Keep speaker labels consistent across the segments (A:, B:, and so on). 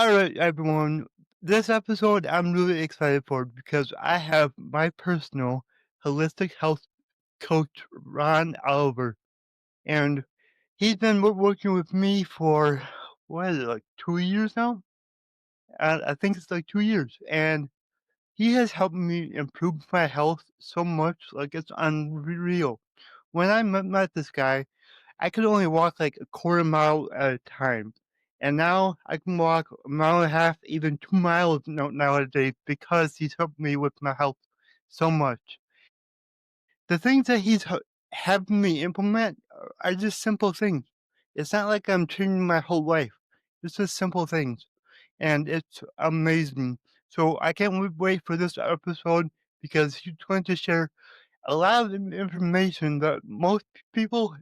A: All right, everyone. This episode I'm really excited for because I have my personal holistic health coach, Ron Oliver, and he's been working with me for what is it, like 2 years now? I think it's like 2 years, and he has helped me improve my health so much, like it's unreal. When I met this guy, I could only walk like a quarter mile at a time. And now I can walk a mile and a half, even 2 miles nowadays because he's helped me with my health so much. The things that he's having me implement are just simple things. It's not like I'm changing my whole life. It's just simple things. And it's amazing. So I can't wait for this episode because he's going to share a lot of information that most people,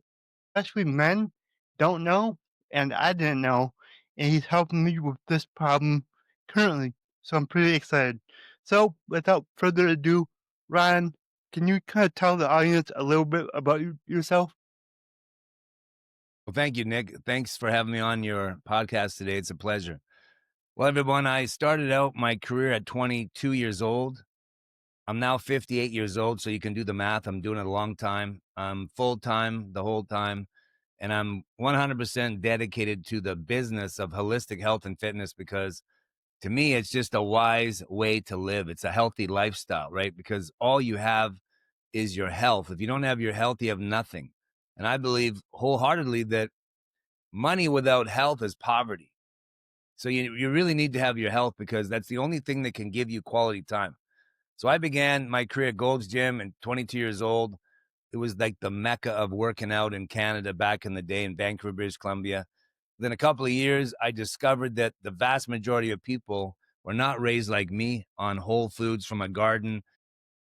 A: especially men, don't know, and I didn't know, and he's helping me with this problem currently. So I'm pretty excited. So without further ado, Ryan, can you kind of tell the audience a little bit about yourself?
B: Well, thank you, Nick. Thanks for having me on your podcast today. It's a pleasure. Well, everyone, I started out my career at 22 years old. I'm now 58 years old, so you can do the math. I'm doing it a long time. I'm full time the whole time, and I'm 100% dedicated to the business of holistic health and fitness because to me, it's just a wise way to live. It's a healthy lifestyle, right? Because all you have is your health. If you don't have your health, you have nothing. And I believe wholeheartedly that money without health is poverty. So you really need to have your health because that's the only thing that can give you quality time. So I began my career at Gold's Gym at 22 years old. It was like the mecca of working out in Canada back in the day in Vancouver, British Columbia. Then a couple of years, I discovered that the vast majority of people were not raised like me on whole foods from a garden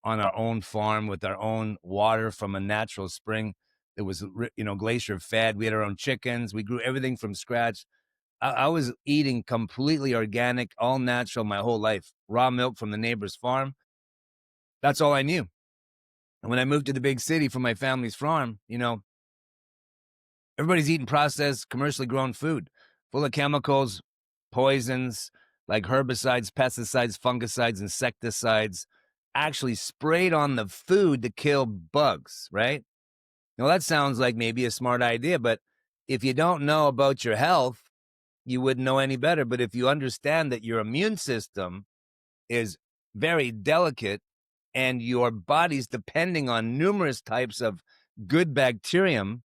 B: on our own farm with our own water from a natural spring that was, glacier fed. We had our own chickens. We grew everything from scratch. I was eating completely organic, all natural my whole life. Raw milk from the neighbor's farm. That's all I knew. And when I moved to the big city from my family's farm, everybody's eating processed, commercially grown food full of chemicals, poisons like herbicides, pesticides, fungicides, insecticides, actually sprayed on the food to kill bugs, right? Now, that sounds like maybe a smart idea, but if you don't know about your health, you wouldn't know any better. But if you understand that your immune system is very delicate and your body's depending on numerous types of good bacterium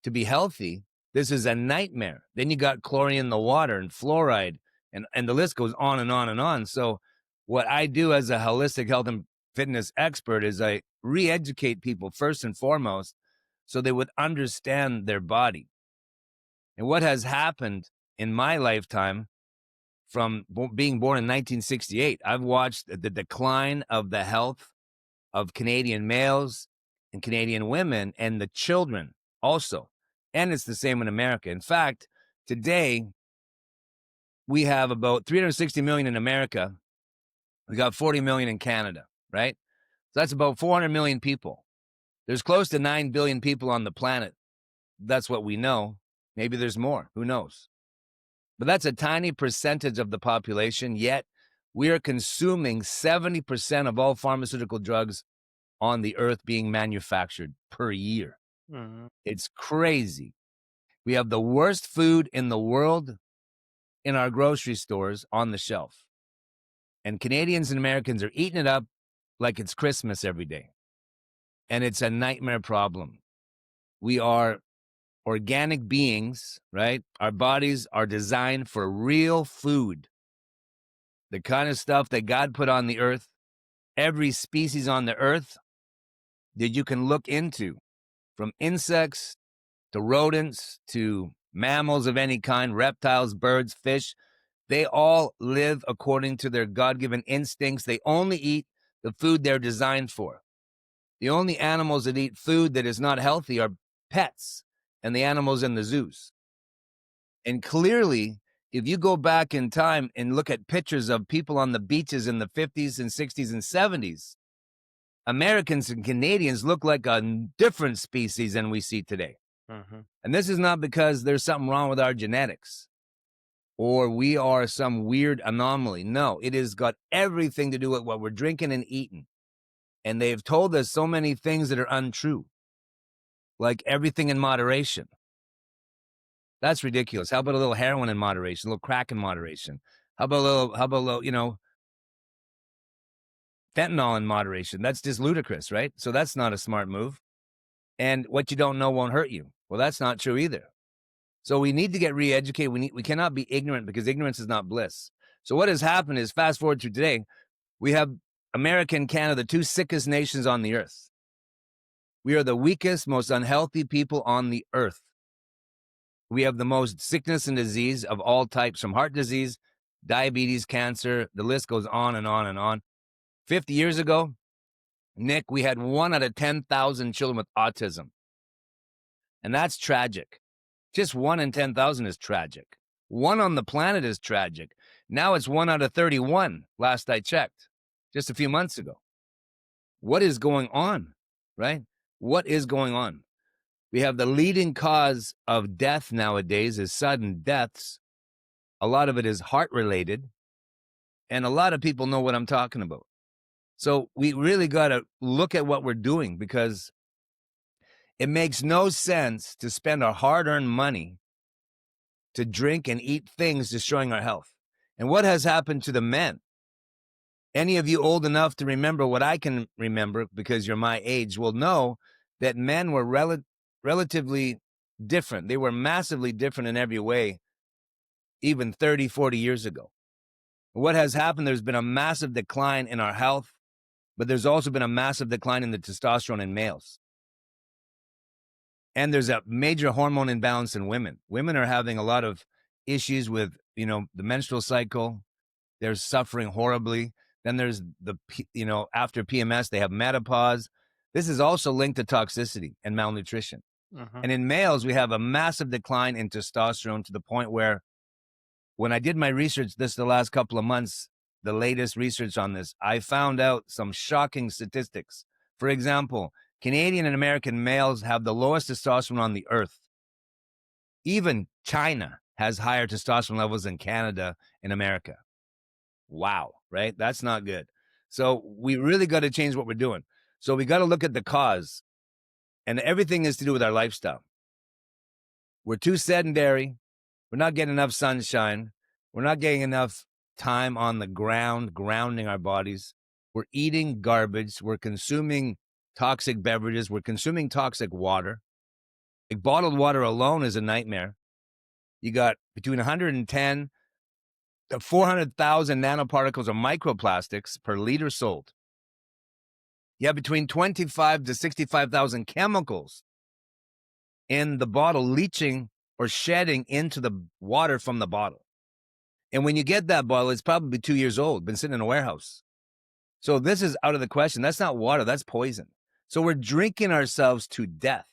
B: to be healthy, this is a nightmare. Then you got chlorine in the water and fluoride, and the list goes on and on and on. So what I do as a holistic health and fitness expert is I re-educate people first and foremost so they would understand their body. And what has happened in my lifetime from being born in 1968, I've watched the decline of the health of Canadian males and Canadian women and the children also. And it's the same in America. In fact, today we have about 360 million in America. We got 40 million in Canada, right? So that's about 400 million people. There's close to 9 billion people on the planet. That's what we know. Maybe there's more. Who knows? But that's a tiny percentage of the population, yet we are consuming 70% of all pharmaceutical drugs on the earth being manufactured per year.
A: Mhm.
B: It's crazy. We have the worst food in the world in our grocery stores on the shelf. And Canadians and Americans are eating it up like it's Christmas every day. And it's a nightmare problem. We are organic beings, right? Our bodies are designed for real food, the kind of stuff that God put on the earth, every species on the earth that you can look into, from insects to rodents to mammals of any kind, reptiles, birds, fish. They all live according to their God-given instincts. They only eat the food they're designed for. The only animals that eat food that is not healthy are pets and the animals in the zoos. And clearly, if you go back in time and look at pictures of people on the beaches in the 50s and 60s and 70s, Americans and Canadians look like a different species than we see today.
A: Mhm.
B: And this is not because there's something wrong with our genetics or we are some weird anomaly. No, it has got everything to do with what we're drinking and eating. And they've told us so many things that are untrue, like everything in moderation. That's ridiculous. How about a little heroin in moderation, a little crack in moderation? How about a little, fentanyl in moderation? That's just ludicrous, right? So that's not a smart move. And what you don't know won't hurt you. Well, that's not true either. So we need to get re-educated. We cannot be ignorant, because ignorance is not bliss. So what has happened is, fast forward to today, we have America and Canada, the two sickest nations on the earth. We are the weakest, most unhealthy people on the earth. We have the most sickness and disease of all types, from heart disease, diabetes, cancer, the list goes on and on and on. 50 years ago, Nick, we had 1 out of 10,000 children with autism. And that's tragic. Just 1 in 10,000 is tragic. 1 on the planet is tragic. Now it's 1 out of 31, last I checked, just a few months ago. What is going on, right? What is going on? We have the leading cause of death nowadays is sudden deaths. A lot of it is heart related, and a lot of people know what I'm talking about. So we really got to look at what we're doing, because it makes no sense to spend our hard-earned money to drink and eat things destroying our health. And what has happened to the men? Any of you old enough to remember what I can remember, because you're my age, will know that men were relatively different. They were massively different in every way, even 30, 40 years ago. What has happened, there's been a massive decline in our health, but there's also been a massive decline in the testosterone in males. And there's a major hormone imbalance in women. Women are having a lot of issues with, the menstrual cycle. They're suffering horribly. Then there's after PMS, they have menopause. This is also linked to toxicity and malnutrition.
A: Mhm.
B: And in males, we have a massive decline in testosterone, to the point where, when I did my research the last couple of months, the latest research on this, I found out some shocking statistics. For example, Canadian and American males have the lowest testosterone on the earth. Even China has higher testosterone levels than Canada and America. Wow, right? That's not good. So we really got to change what we're doing. So we got to look at the cause, and everything is to do with our lifestyle. We're too sedentary. We're not getting enough sunshine. We're not getting enough time on the ground, grounding our bodies. We're eating garbage. We're consuming toxic beverages. We're consuming toxic water. Like, bottled water alone is a nightmare. You got between 110 to 400,000 nanoparticles of microplastics per liter sold. You have between 25 to 65,000 chemicals in the bottle, leaching or shedding into the water from the bottle. And when you get that bottle, it's probably 2 years old, been sitting in a warehouse. So this is out of the question. That's not water, that's poison. So we're drinking ourselves to death.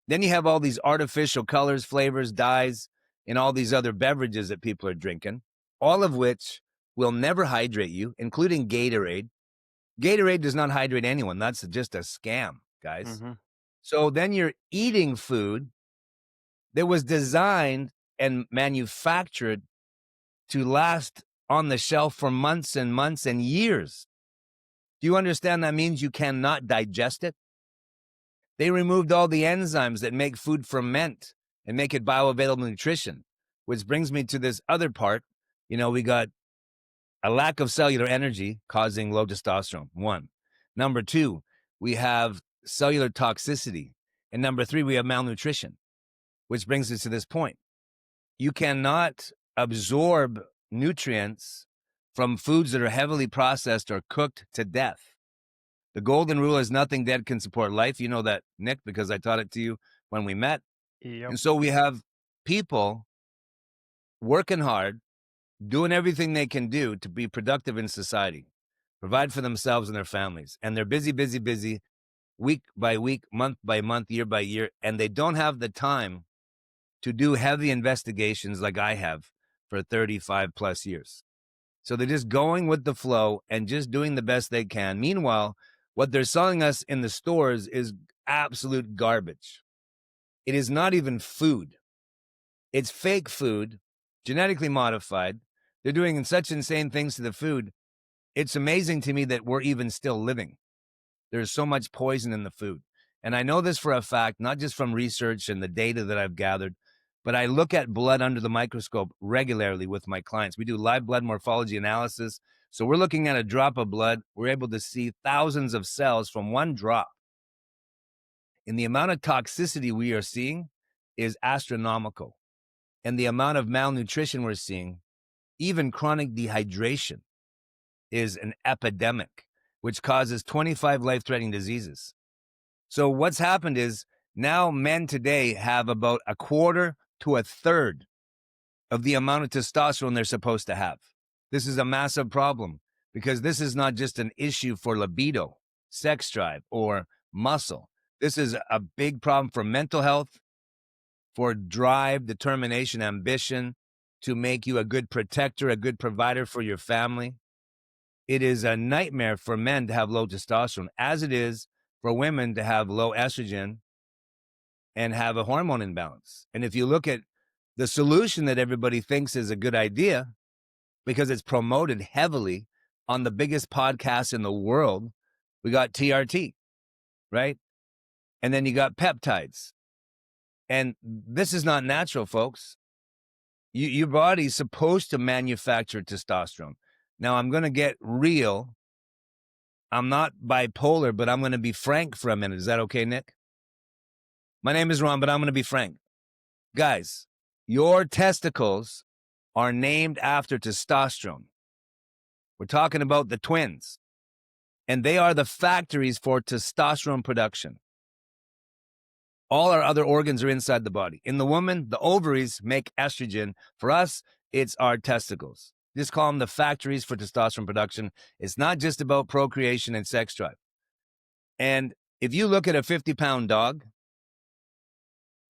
B: Then you have all these artificial colors, flavors, dyes, and all these other beverages that people are drinking, all of which will never hydrate you, including Gatorade. Gatorade does not hydrate anyone. That's just a scam, guys.
A: Mhm.
B: So then you're eating food that was designed and manufactured to last on the shelf for months and months and years. Do you understand that means you cannot digest it? They removed all the enzymes that make food ferment and make it bioavailable nutrition, which brings me to this other part. We got a lack of cellular energy causing low testosterone, 1. Number 2, we have cellular toxicity. And number 3, we have malnutrition, which brings us to this point. You cannot absorb nutrients from foods that are heavily processed or cooked to death. The golden rule is nothing dead can support life. You know that, Nick, because I taught it to you when we met.
A: Yep.
B: And so we have people working hard, doing everything they can do to be productive in society, provide for themselves and their families. And they're busy, busy, busy, week by week, month by month, year by year. And they don't have the time to do heavy investigations like I have for 35 plus years. So they're just going with the flow and just doing the best they can. Meanwhile, what they're selling us in the stores is absolute garbage. It is not even food. It's fake food genetically modified. They're doing such insane things to the food. It's amazing to me that we're even still living. There's so much poison in the food. And I know this for a fact, not just from research and the data that I've gathered, but I look at blood under the microscope regularly with my clients. We do live blood morphology analysis. So we're looking at a drop of blood. We're able to see thousands of cells from one drop. And the amount of toxicity we are seeing is astronomical. And the amount of malnutrition we're seeing, even chronic dehydration, is an epidemic, which causes 25 life-threatening diseases. So what's happened is now men today have about a quarter to a third of the amount of testosterone they're supposed to have. This is a massive problem because this is not just an issue for libido, sex drive, or muscle. This is a big problem for mental health, for drive, determination, ambition, to make you a good protector, a good provider for your family. It is a nightmare for men to have low testosterone, as it is for women to have low estrogen and have a hormone imbalance. And if you look at the solution that everybody thinks is a good idea, because it's promoted heavily on the biggest podcast in the world, we got TRT, right? And then you got peptides. And this is not natural, folks. Your body's supposed to manufacture testosterone. Now, I'm going to get real. I'm not bipolar, but I'm going to be frank for a minute. Is that okay, Nick? My name is Ron, but I'm going to be frank. Guys, your testicles are named after testosterone. We're talking about the twins, and they are the factories for testosterone production. All our other organs are inside the body. In the woman, the ovaries make estrogen. For us, it's our testicles. Just call them the factories for testosterone production. It's not just about procreation and sex drive. And if you look at a 50-pound dog,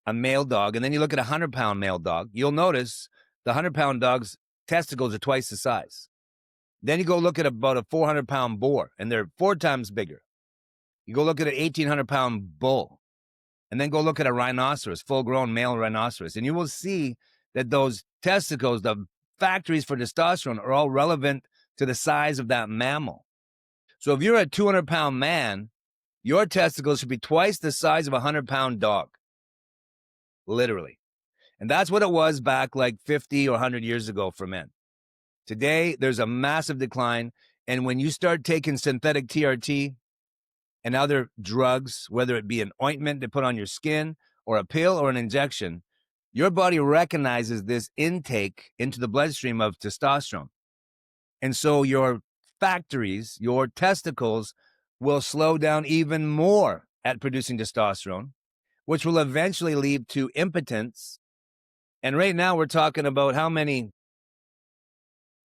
B: a male dog, and then you look at a 100-pound male dog, you'll notice the 100-pound dog's testicles are twice the size. Then you go look at about a 400-pound boar, and they're 4 times bigger. You go look at an 1,800-pound bull, and then go look at a rhinoceros, full-grown male rhinoceros, and you will see that those testicles, the factories for testosterone, are all relevant to the size of that mammal. So if you're a 200-pound man, your testicles should be twice the size of a 100-pound dog, literally. And that's what it was back like 50 or 100 years ago for men. Today, there's a massive decline. And when you start taking synthetic TRT and other drugs, whether it be an ointment to put on your skin or a pill or an injection, your body recognizes this intake into the bloodstream of testosterone. And so your factories, your testicles, will slow down even more at producing testosterone, which will eventually lead to impotence. And right now we're talking about how many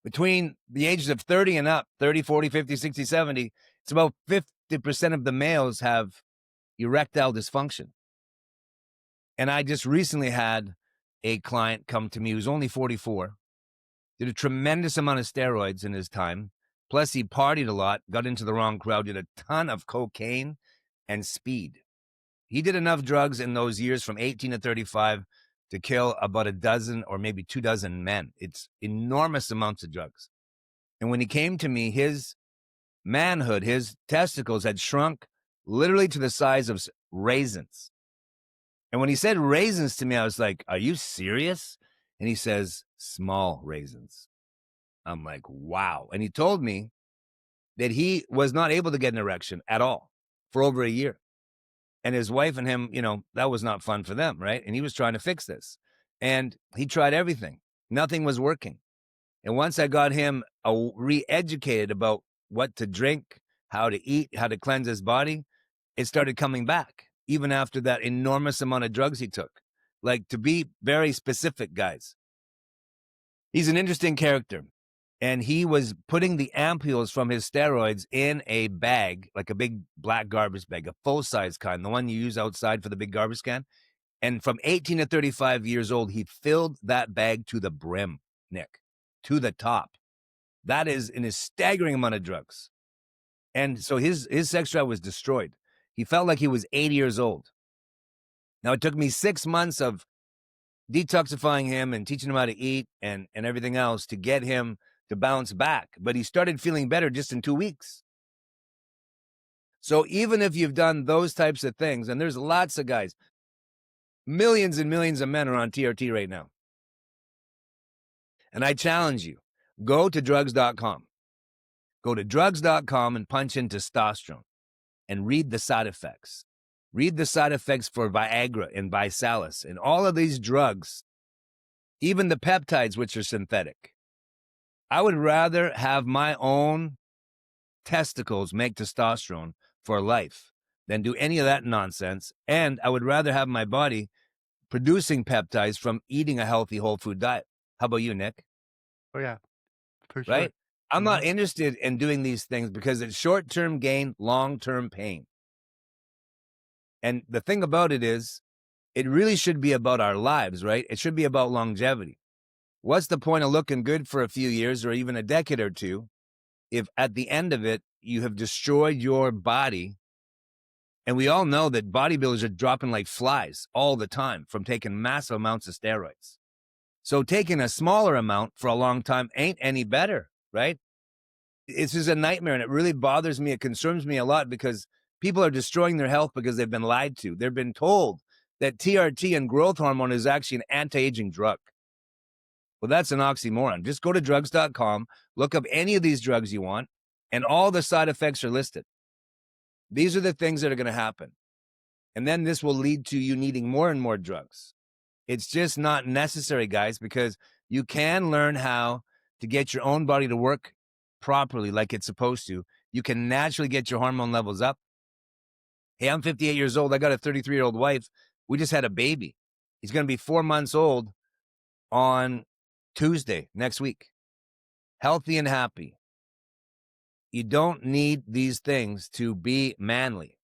B: between the ages of 30 and up, 30, 40, 50, 60, 70, it's about 50% of the males have erectile dysfunction. And I just recently had a client come to me who's only 44, did a tremendous amount of steroids in his time. Plus, he partied a lot, got into the wrong crowd, did a ton of cocaine and speed. He did enough drugs in those years from 18 to 35 to kill about a dozen or maybe 24 men. It's enormous amounts of drugs. And when he came to me, his manhood, his testicles had shrunk literally to the size of raisins. And when he said raisins to me, I was like, are you serious? And he says, small raisins. I'm like, wow. And he told me that he was not able to get an erection at all for over a year. And his wife and him, that was not fun for them, right? And he was trying to fix this. And he tried everything. Nothing was working. And once I got him re-educated about what to drink, how to eat, how to cleanse his body, it started coming back, even after that enormous amount of drugs he took. Like, to be very specific, guys, he's an interesting character. And he was putting the ampules from his steroids in a bag, like a big black garbage bag, a full-size kind, the one you use outside for the big garbage can. And from 18 to 35 years old, he filled that bag to the brim, Nick, to the top. That is in a staggering amount of drugs. And so his sex drive was destroyed. He felt like he was 80 years old. Now, it took me 6 months of detoxifying him and teaching him how to eat and everything else to get him to bounce back. But he started feeling better just in 2 weeks. So even if you've done those types of things, and there's lots of guys, millions and millions of men are on TRT right now. And I challenge you, go to drugs.com. Go to drugs.com and punch in testosterone and read the side effects. Read the side effects for Viagra and Cialis and all of these drugs, even the peptides, which are synthetic. I would rather have my own testicles make testosterone for life than do any of that nonsense. And I would rather have my body producing peptides from eating a healthy whole food diet. How about you, Nick?
A: Oh, yeah, for sure.
B: Right? I'm not
A: Mhm.
B: interested in doing these things because it's short-term gain, long-term pain. And the thing about it is, it really should be about our lives, right? It should be about longevity. What's the point of looking good for a few years or even a decade or two if at the end of it, you have destroyed your body? And we all know that bodybuilders are dropping like flies all the time from taking massive amounts of steroids. So taking a smaller amount for a long time ain't any better, right? It's just a nightmare, and it really bothers me. It concerns me a lot because people are destroying their health because they've been lied to. They've been told that TRT and growth hormone is actually an anti-aging drug. Well, that's an oxymoron. Just go to drugs.com, look up any of these drugs you want, and all the side effects are listed. These are the things that are going to happen. And then this will lead to you needing more and more drugs. It's just not necessary, guys, because you can learn how to get your own body to work properly like it's supposed to. You can naturally get your hormone levels up. Hey, I'm 58 years old. I got a 33-year-old wife. We just had a baby. He's going to be 4 months old on Tuesday next week. Healthy and happy. You don't need these things to be manly.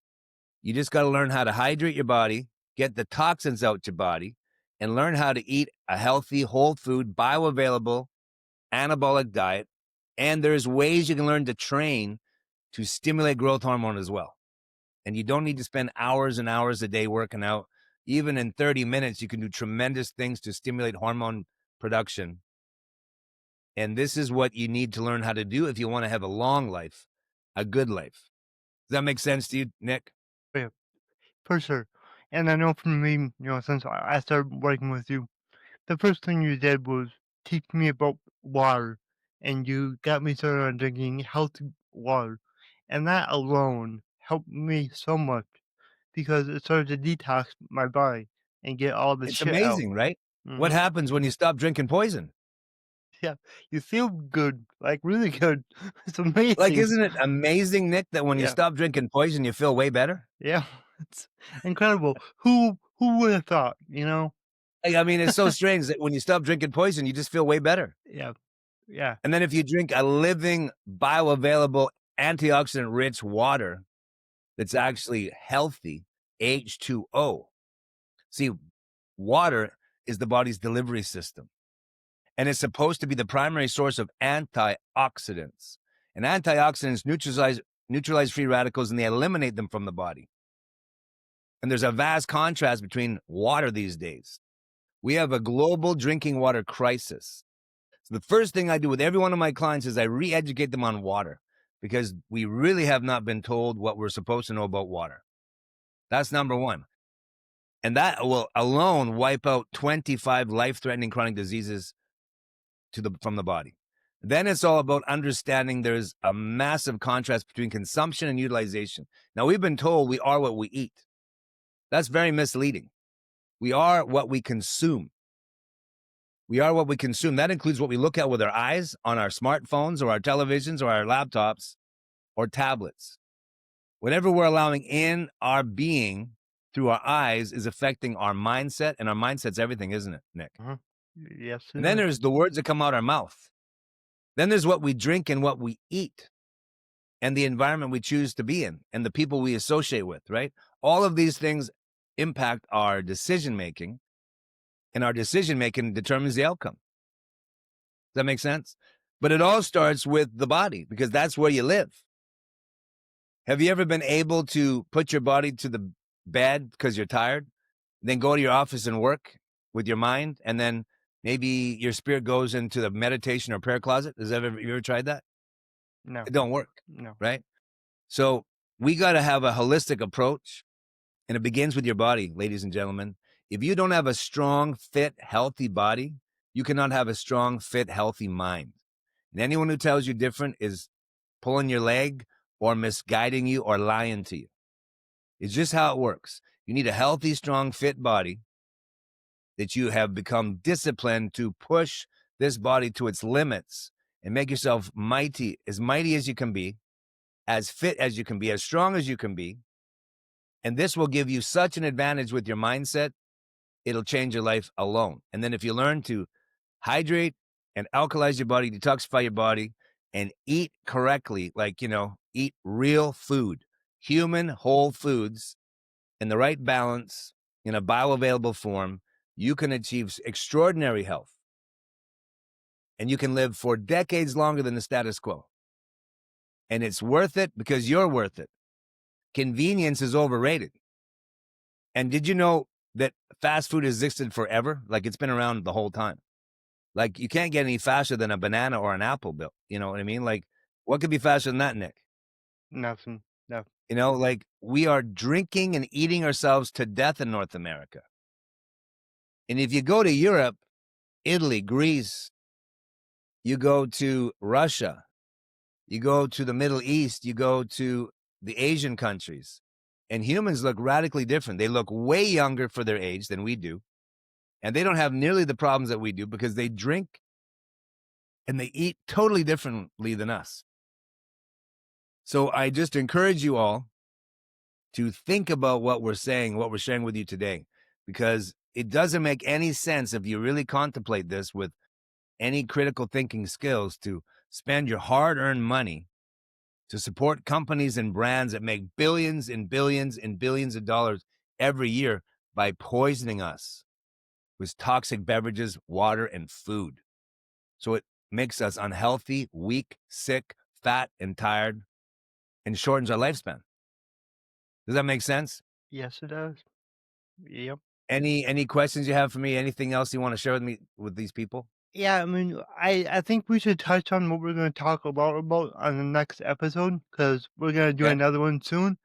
B: You just got to learn how to hydrate your body, get the toxins out your body, and learn how to eat a healthy, whole food, bioavailable, anabolic diet. And there's ways you can learn to train to stimulate growth hormone as well. And you don't need to spend hours and hours a day working out. Even in 30 minutes, you can do tremendous things to stimulate hormone production. And this is what you need to learn how to do if you want to have a long life, a good life. Does that make sense to you, Nick?
A: Yeah, for sure. And I know for me, since I started working with you, the first thing you did was teach me about water, and you got me started on drinking healthy water. And that alone helped me so much because it started to detox my body and get all the
B: It's
A: shit out.
B: amazing, right? What
A: Hmm.
B: happens when you stop drinking poison?
A: Yeah, you feel good, like really good. It's
B: Like,
A: amazing.
B: isn't it amazing, Nick, that when you
A: Yeah,
B: stop drinking poison, you feel way better?
A: yeah, it's incredible. Who would have thought?
B: Like, I mean, it's so strange that when you stop drinking poison, you just feel way better.
A: Yeah, yeah.
B: And then if you drink a living, bioavailable, antioxidant-rich water that's actually healthy, H2O. See, water is the body's delivery system, and it's supposed to be the primary source of antioxidants. And antioxidants neutralize free radicals, and they eliminate them from the body. And there's a vast contrast between water these days. We have a global drinking water crisis. So the first thing I do with every one of my clients is I re-educate them on water because we really have not been told what we're supposed to know about water. That's number one. And that will alone wipe out 25 life-threatening chronic diseases from the body. Then it's all about understanding there's a massive contrast between consumption and utilization. Now, we've been told we are what we eat. That's very misleading. We are what we consume. We are what we consume. That includes what we look at with our eyes on our smartphones or our televisions or our laptops or tablets. Whatever we're allowing in our being through our eyes is affecting our mindset, and our mindset's everything, isn't it, Nick?
A: Uh-huh. Yes, it
B: And then
A: is.
B: there's the words that come out our mouth. Then there's what we drink and what we eat and the environment we choose to be in and the people we associate with, right? All of these things impact our decision making, and our decision making determines the outcome. Does that make sense? But it all starts with the body because that's where you live. Have you ever been able to put your body to the bed because you're tired, then go to your office and work? with your mind, and then maybe your spirit goes into the meditation or prayer closet. You ever tried that?
A: No,
B: It don't work,
A: no,
B: right? So we got to have a holistic approach, and it begins with your body, ladies and gentlemen. If you don't have a strong, fit, healthy body, you cannot have a strong, fit, healthy mind. And anyone who tells you different is pulling your leg or misguiding you or lying to you. It's just how it works. You need a healthy, strong, fit body that you have become disciplined to push this body to its limits and make yourself mighty as you can be, as fit as you can be, as strong as you can be. And this will give you such an advantage with your mindset. It'll change your life alone. And then if you learn to hydrate and alkalize your body, detoxify your body, and eat correctly, like, eat real food, human whole foods in the right balance, in a bioavailable form, you can achieve extraordinary health. And you can live for decades longer than the status quo. And it's worth it because you're worth it. Convenience is overrated. And did you know that fast food has existed forever? Like, it's been around the whole time. Like, you can't get any faster than a banana or an apple, Bill. You know what I mean? Like, what could be faster than that, Nick?
A: nothing. No,
B: Like, we are drinking and eating ourselves to death in North America. And if you go to Europe, Italy, Greece, you go to Russia, you go to the Middle East, you go to the Asian countries, and humans look radically different. They look way younger for their age than we do. And they don't have nearly the problems that we do because they drink and they eat totally differently than us. So I just encourage you all to think about what we're saying, what we're sharing with you today, because it doesn't make any sense if you really contemplate this with any critical thinking skills to spend your hard-earned money to support companies and brands that make billions and billions and billions of dollars every year by poisoning us with toxic beverages, water, and food. So it makes us unhealthy, weak, sick, fat, and tired, and shortens our lifespan. Does that make sense?
A: yes, it does. Yep.
B: Any questions you have for me? Anything else you want to share with me with these people?
A: Yeah, I mean, I think we should touch on what we're going to talk about on the next episode because we're going to do
B: Okay.
A: another one soon.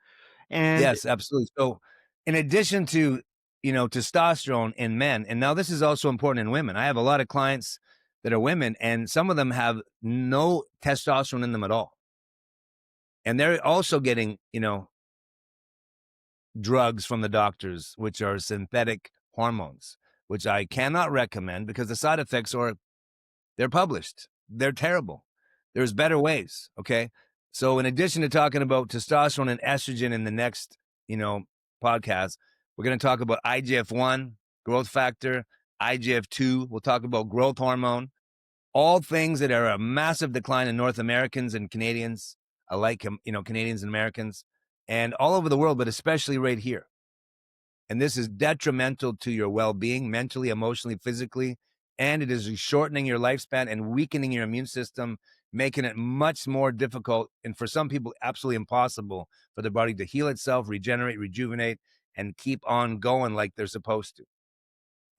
A: And
B: Yes, absolutely. So, in addition to testosterone in men, and now this is also important in women. I have a lot of clients that are women, and some of them have no testosterone in them at all, and they're also getting drugs from the doctors, which are synthetic hormones, which I cannot recommend because the side effects they're published. They're terrible. There's better ways. Okay. So in addition to talking about testosterone and estrogen in the next, podcast, we're going to talk about IGF-1, growth factor, IGF-2. We'll talk about growth hormone, all things that are a massive decline in North Americans and Canadians alike, Canadians and Americans, and all over the world, but especially right here. And this is detrimental to your well-being, mentally, emotionally, physically, and it is shortening your lifespan and weakening your immune system, making it much more difficult, and for some people, absolutely impossible for the body to heal itself, regenerate, rejuvenate, and keep on going like they're supposed to.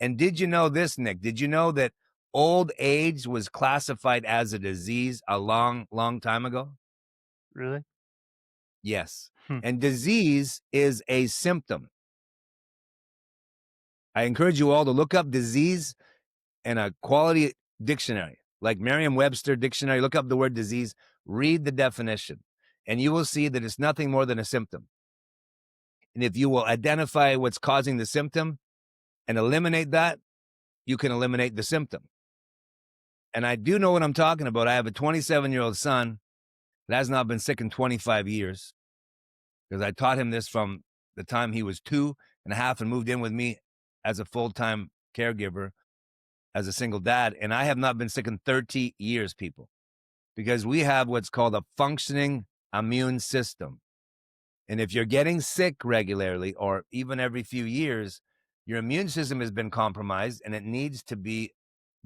B: And did you know this, Nick? Did you know that old age was classified as a disease a long, long time ago?
A: really?
B: Yes.
A: Hmm.
B: And disease is a symptom. I encourage you all to look up disease in a quality dictionary, like Merriam-Webster dictionary. Look up the word disease, read the definition, and you will see that it's nothing more than a symptom. And if you will identify what's causing the symptom and eliminate that, you can eliminate the symptom. And I do know what I'm talking about. I have a 27-year-old son that has not been sick in 25 years because I taught him this from the time he was 2.5 and moved in with me as a full-time caregiver, as a single dad. And I have not been sick in 30 years, people, because we have what's called a functioning immune system. And if you're getting sick regularly or even every few years, your immune system has been compromised and it needs to be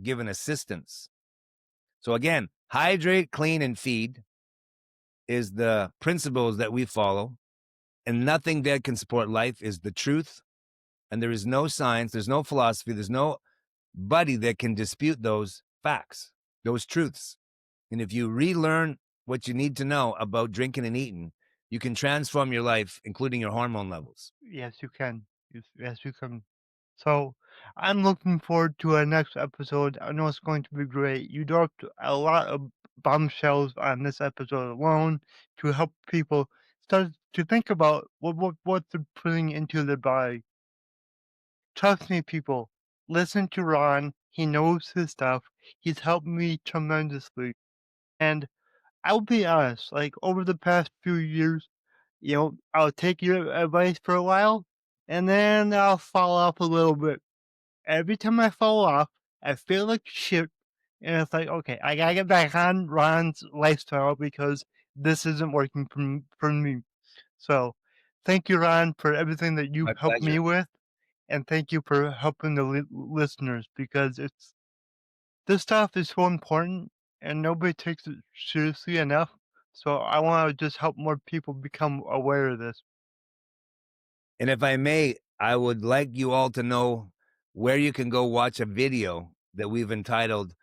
B: given assistance. So again, hydrate, clean, and feed is the principles that we follow. And nothing that can support life is the truth, And there is no science, there's no philosophy, there's nobody that can dispute those facts, those truths. And if you relearn what you need to know about drinking and eating, you can transform your life, including your hormone levels.
A: Yes, you can. Yes, you can. So I'm looking forward to our next episode. I know it's going to be great. You dropped a lot of bombshells on this episode alone to help people start to think about what they're putting into their body. Trust me, people. Listen to Ron. He knows his stuff. He's helped me tremendously. And I'll be honest, like over the past few years, I'll take your advice for a while and then I'll fall off a little bit. Every time I fall off, I feel like shit. And it's like, okay, I gotta get back on Ron's lifestyle because this isn't working for me. So thank you, Ron, for everything that
B: My
A: you've helped me
B: pleasure.
A: with. And thank you for helping the listeners because this stuff is so important and nobody takes it seriously enough. So I want to just help more people become aware of this.
B: And if I may, I would like you all to know where you can go watch a video that we've entitled,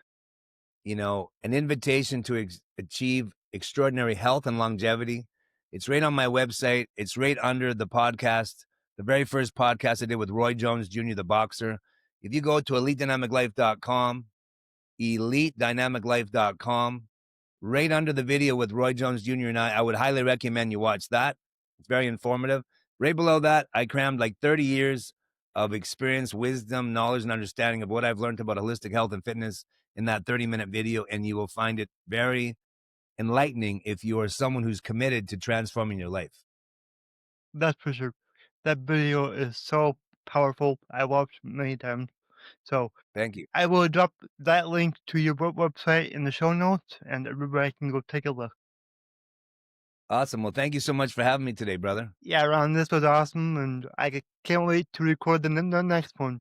B: An Invitation to Achieve Extraordinary Health and Longevity. It's right on my website. It's right under the podcast, the very first podcast I did with Roy Jones Jr., the boxer. If you go to elitedynamiclife.com, elitedynamiclife.com, right under the video with Roy Jones Jr. and I would highly recommend you watch that. It's very informative. Right below that, I crammed like 30 years of experience, wisdom, knowledge, and understanding of what I've learned about holistic health and fitness in that 30-minute video. And you will find it very enlightening if you are someone who's committed to transforming your life.
A: That's for sure. That video is so powerful. I watched it many times. So
B: Thank you.
A: I will drop that link to your website in the show notes and everybody can go take a look.
B: Awesome. Well, thank you so much for having me today, brother.
A: Yeah, Ron, this was awesome and can't wait to record the next one.